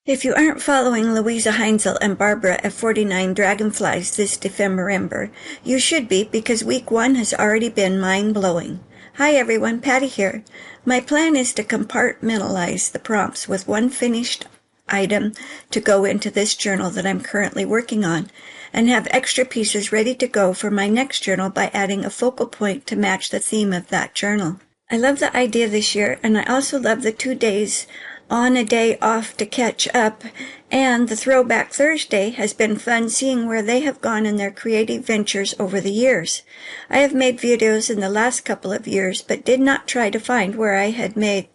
If you aren't following Louisa Heinzel and Barbara at 49 Dragonflies this Dephemerember, you should be because week 1 has already been mind-blowing. Hi everyone, Patty here. My plan is to compartmentalize the prompts with one finished item to go into this journal that I'm currently working on, and have extra pieces ready to go for my next journal by adding a focal point to match the theme of that journal. I love the idea this year, and I also love the 2 days on a day off to catch up, and the Throwback Thursday has been fun seeing where they have gone in their creative ventures over the years. I have made videos in the last couple of years, but did not try to find where I had made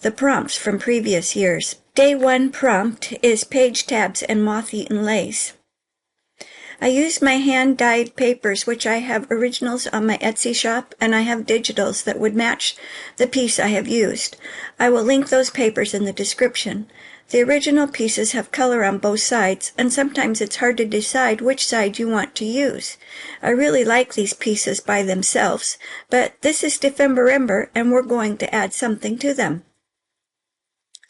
the prompts from previous years. Day 1 prompt is page tabs and moth-eaten lace. I used my hand-dyed papers, which I have originals on my Etsy shop, and I have digitals that would match the piece I have used. I will link those papers in the description. The original pieces have color on both sides, and sometimes it's hard to decide which side you want to use. I really like these pieces by themselves, but this is Dephemerember, and we're going to add something to them.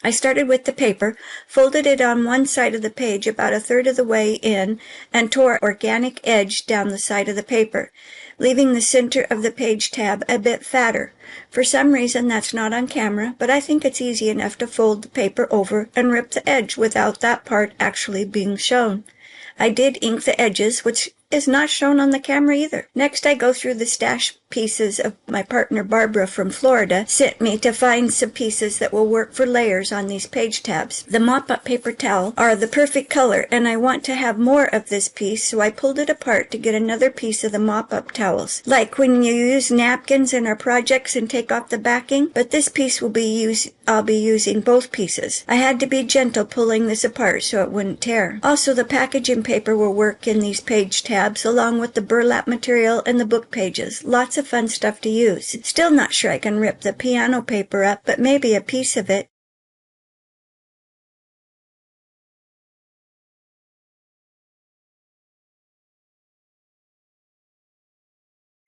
I started with the paper, folded it on one side of the page about a third of the way in, and tore organic edge down the side of the paper, leaving the center of the page tab a bit fatter. For some reason that's not on camera, but I think it's easy enough to fold the paper over and rip the edge without that part actually being shown. I did ink the edges, which is not shown on the camera either. Next, I go through the stash pieces of my partner Barbara from Florida sent me to find some pieces that will work for layers on these page tabs. The mop-up paper towel are the perfect color, and I want to have more of this piece, so I pulled it apart to get another piece of the mop-up towels. Like when you use napkins in our projects and take off the backing, but this piece I'll be using both pieces. I had to be gentle pulling this apart so it wouldn't tear. Also, the packaging paper will work in these page tabs along with the burlap material and the book pages. Lots of fun stuff to use. Still not sure I can rip the piano paper up, but maybe a piece of it.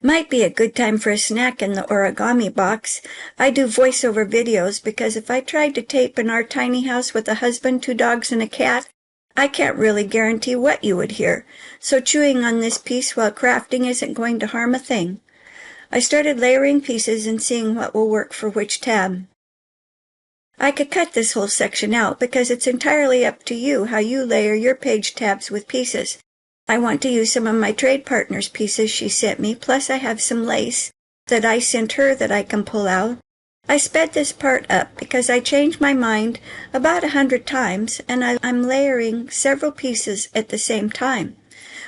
Might be a good time for a snack in the origami box. I do voiceover videos because if I tried to tape in our tiny house with a husband, 2 dogs, and a cat, I can't really guarantee what you would hear, so chewing on this piece while crafting isn't going to harm a thing. I started layering pieces and seeing what will work for which tab. I could cut this whole section out because it's entirely up to you how you layer your page tabs with pieces. I want to use some of my trade partner's pieces she sent me, plus I have some lace that I sent her that I can pull out. I sped this part up because I changed my mind about 100 times, and I'm layering several pieces at the same time.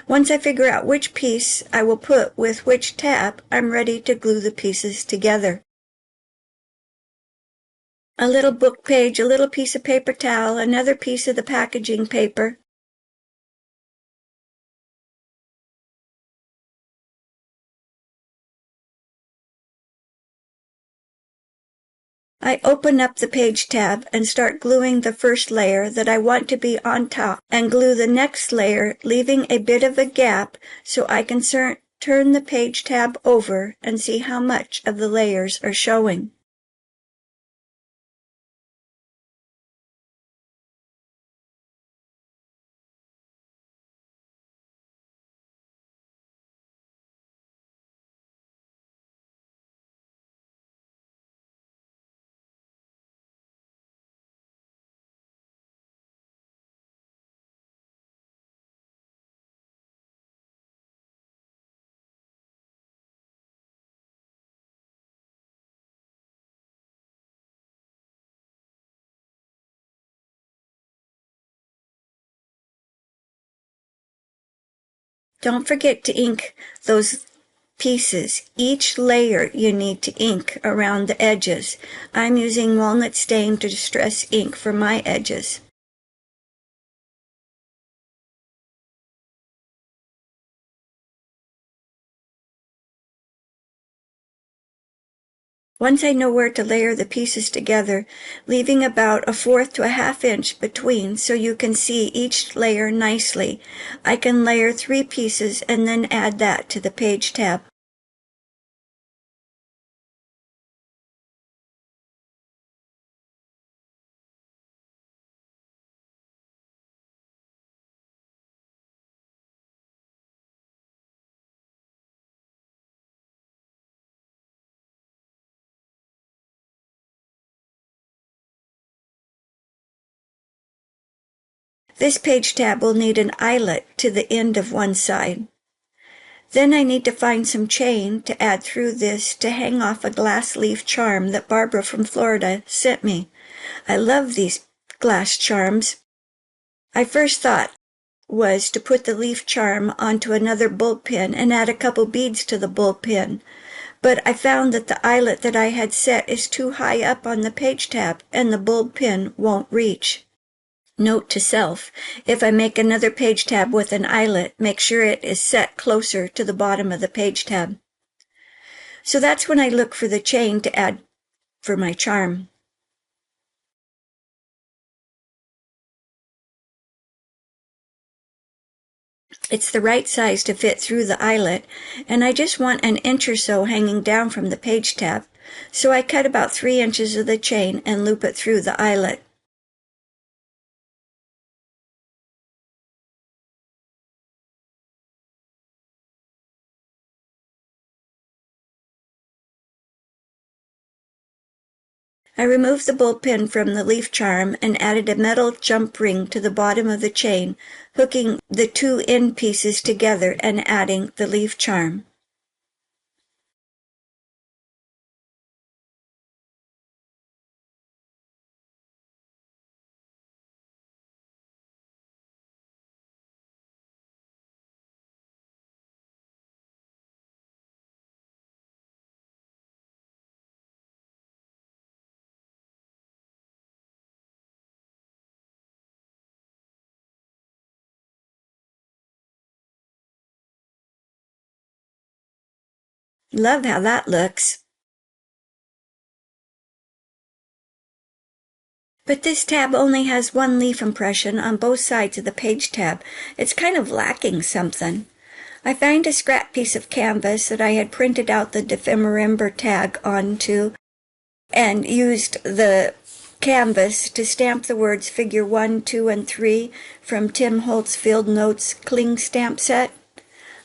Once I figure out which piece I will put with which tab, I'm ready to glue the pieces together. A little book page, a little piece of paper towel, another piece of the packaging paper. I open up the page tab and start gluing the first layer that I want to be on top, and glue the next layer, leaving a bit of a gap so I can turn the page tab over and see how much of the layers are showing. Don't forget to ink those pieces. Each layer you need to ink around the edges. I'm using walnut stain to distress ink for my edges. Once I know where to layer the pieces together, leaving about 1/4 to 1/2 inch between so you can see each layer nicely, I can layer 3 pieces and then add that to the page tab. This page tab will need an eyelet to the end of one side. Then I need to find some chain to add through this to hang off a glass leaf charm that Barbara from Florida sent me. I love these glass charms. I first thought was to put the leaf charm onto another bulb pin and add a couple beads to the bulb pin, but I found that the eyelet that I had set is too high up on the page tab and the bulb pin won't reach. Note to self, if I make another page tab with an eyelet, make sure it is set closer to the bottom of the page tab. So that's when I look for the chain to add for my charm. It's the right size to fit through the eyelet, and I just want an inch or so hanging down from the page tab, so I cut about 3 inches of the chain and loop it through the eyelet. I removed the bulb pin from the leaf charm and added a metal jump ring to the bottom of the chain, hooking the 2 end pieces together and adding the leaf charm. Love how that looks. But this tab only has one leaf impression on both sides of the page tab. It's kind of lacking something. I found a scrap piece of canvas that I had printed out the Dephemerember tag onto and used the canvas to stamp the words figure 1, 2, and 3 from Tim Holtz Field Notes Cling Stamp Set.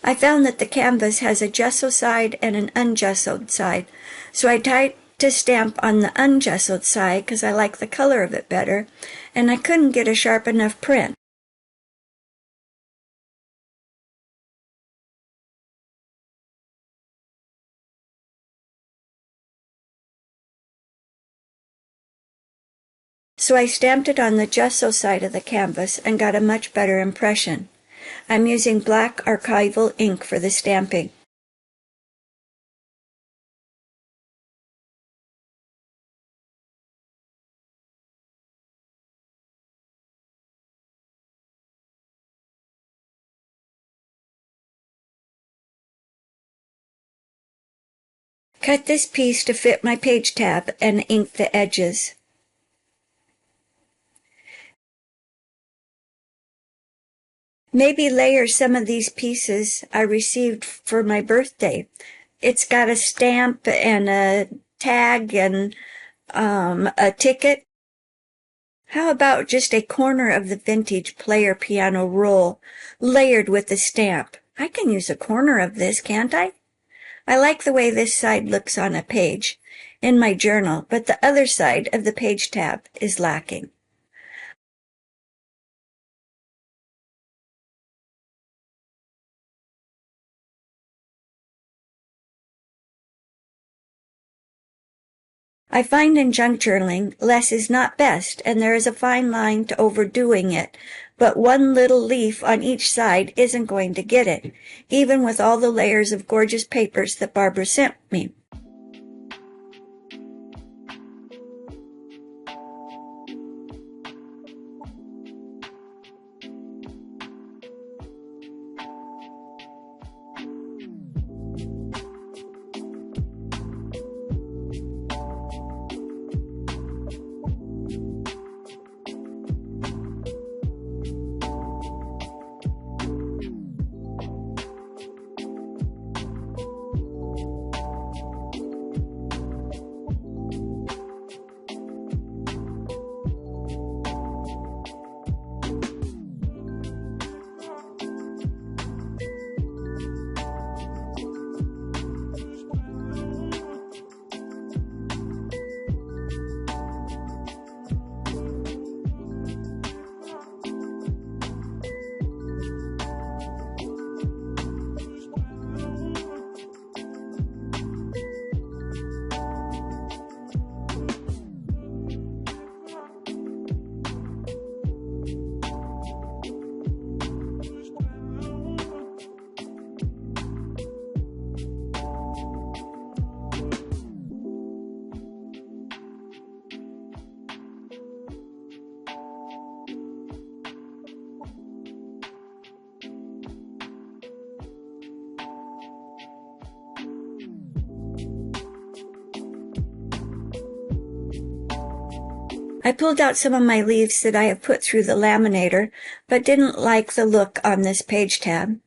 I found that the canvas has a gesso side and an ungessoed side, so I tried to stamp on the ungessoed side because I like the color of it better, and I couldn't get a sharp enough print. So I stamped it on the gesso side of the canvas and got a much better impression. I'm using black archival ink for the stamping. Cut this piece to fit my page tab and ink the edges. Maybe layer some of these pieces I received for my birthday. It's got a stamp and a tag and a ticket. How about just a corner of the vintage player piano roll layered with the stamp? I can use a corner of this, can't I? I like the way this side looks on a page in my journal, but the other side of the page tab is lacking. I find in junk journaling, less is not best, and there is a fine line to overdoing it, but one little leaf on each side isn't going to get it, even with all the layers of gorgeous papers that Barbara sent me. I pulled out some of my leaves that I have put through the laminator, but didn't like the look on this page tab.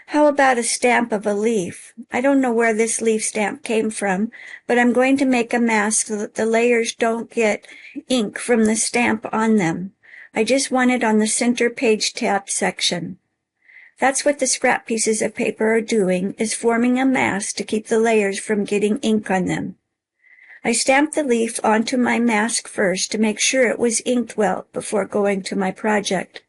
How about a stamp of a leaf? I don't know where this leaf stamp came from, but I'm going to make a mask so that the layers don't get ink from the stamp on them. I just want it on the center page tab section. That's what the scrap pieces of paper are doing, is forming a mask to keep the layers from getting ink on them. I stamped the leaf onto my mask first to make sure it was inked well before going to my project.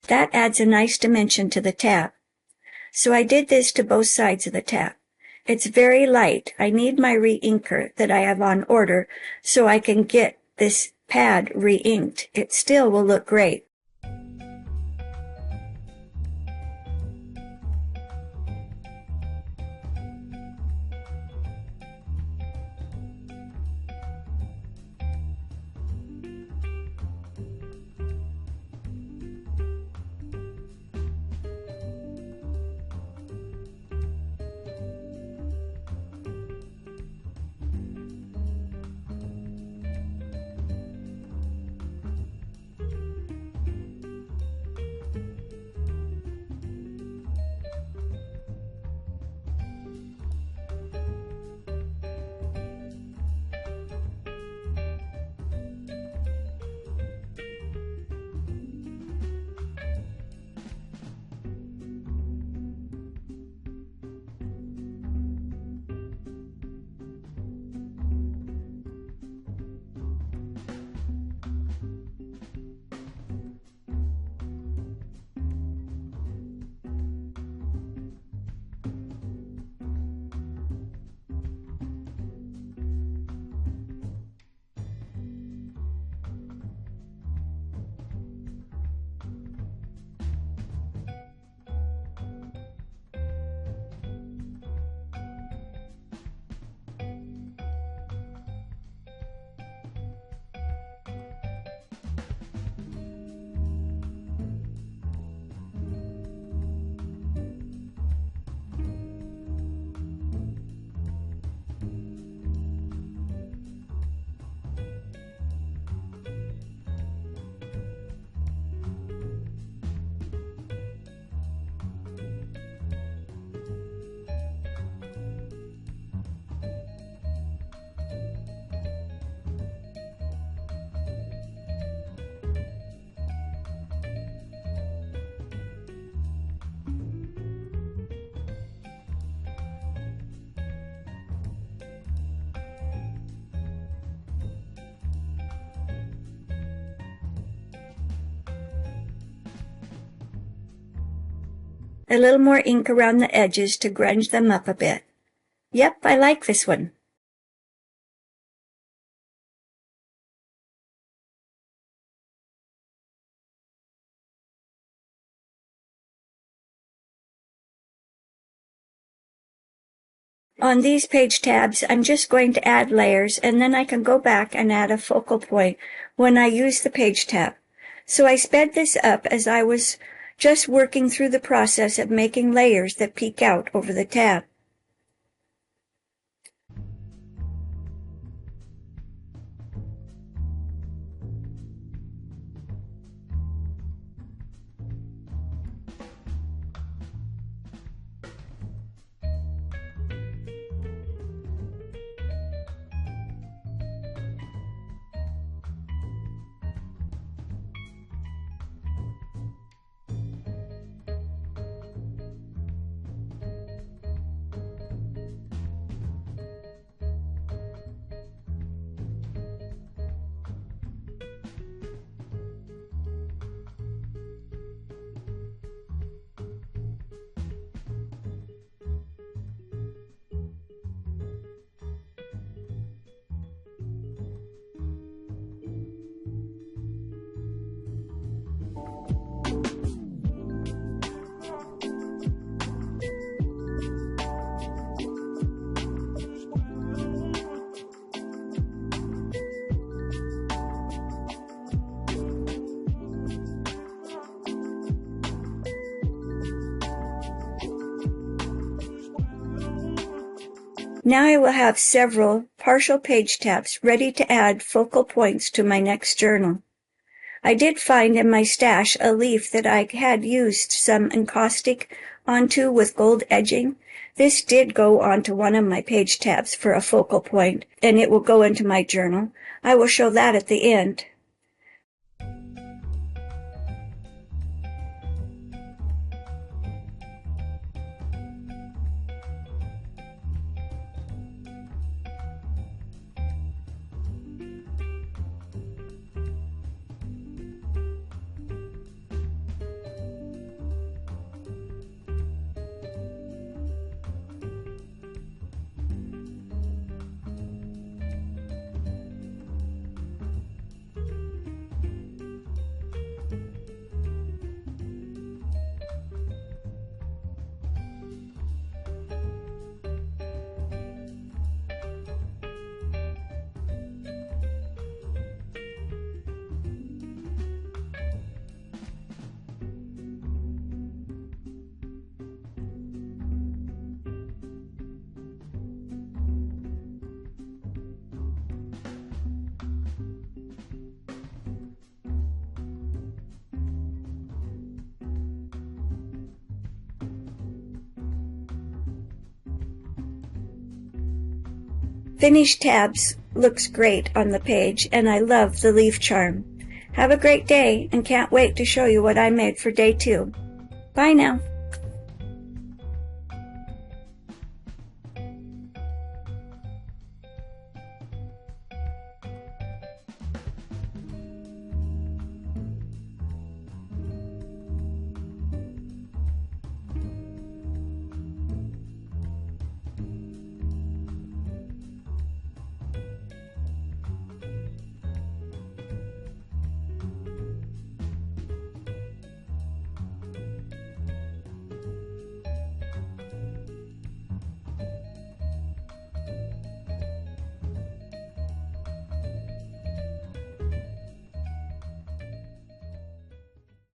That adds a nice dimension to the tab. So I did this to both sides of the tab. It's very light. I need my re-inker that I have on order so I can get this pad re-inked. It still will look great. A little more ink around the edges to grunge them up a bit. Yep, I like this one. On these page tabs, I'm just going to add layers, and then I can go back and add a focal point when I use the page tab. So I sped this up as I was just working through the process of making layers that peek out over the tab. Now I will have several partial page tabs ready to add focal points to my next journal. I did find in my stash a leaf that I had used some encaustic onto with gold edging. This did go onto one of my page tabs for a focal point, and it will go into my journal. I will show that at the end. Finished tabs looks great on the page, and I love the leaf charm. Have a great day, and can't wait to show you what I made for day 2. Bye now.